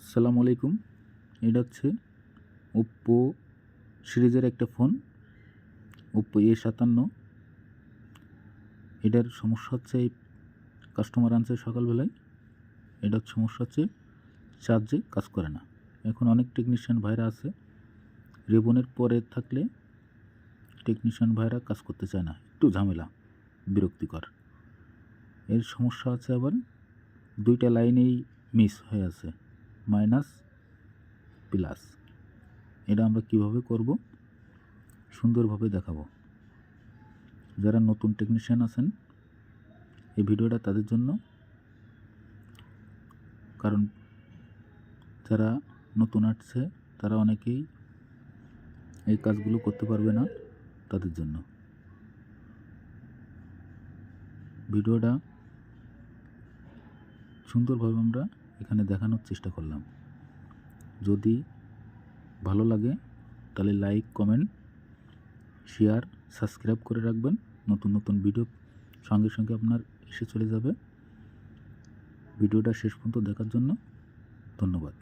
আসসালামু আলাইকুম। এটা হচ্ছে ওপ্পো সিরিজের একটা ফোন, ওপ্পো A57। এটার সমস্যা হচ্ছে এই কাস্টমার আনছে সকালবেলায়। এটার সমস্যা হচ্ছে চার্জে কাজ করে না। এখন অনেক টেকনিশিয়ান ভাইরা আছে, রেবনের পরে থাকলে টেকনিশিয়ান ভাইরা কাজ করতে চায় না, একটু ঝামেলা, বিরক্তিকর। এর সমস্যা আছে আবার দুইটা লাইনেই মিস হয়ে আছে, মাইনাস প্লাস। এটা আমরা কিভাবে করব সুন্দরভাবে দেখাবো। যারা নতুন টেকনিশিয়ান আছেন এই ভিডিওটা তাদের জন্য, কারণ যারা নতুন আসছে তারা অনেকেই এই কাজগুলো করতে পারবে না, তাদের জন্য ভিডিওটা সুন্দরভাবে আমরা এখানে দেখানোর চেষ্টা করলাম। যদি ভালো লাগে তাহলে লাইক, কমেন্ট, শেয়ার, সাবস্ক্রাইব করে রাখবেন। নতুন নতুন ভিডিও সঙ্গে সঙ্গে আপনার এসে চলে যাবে। ভিডিওটা শেষ পর্যন্ত দেখার জন্য ধন্যবাদ।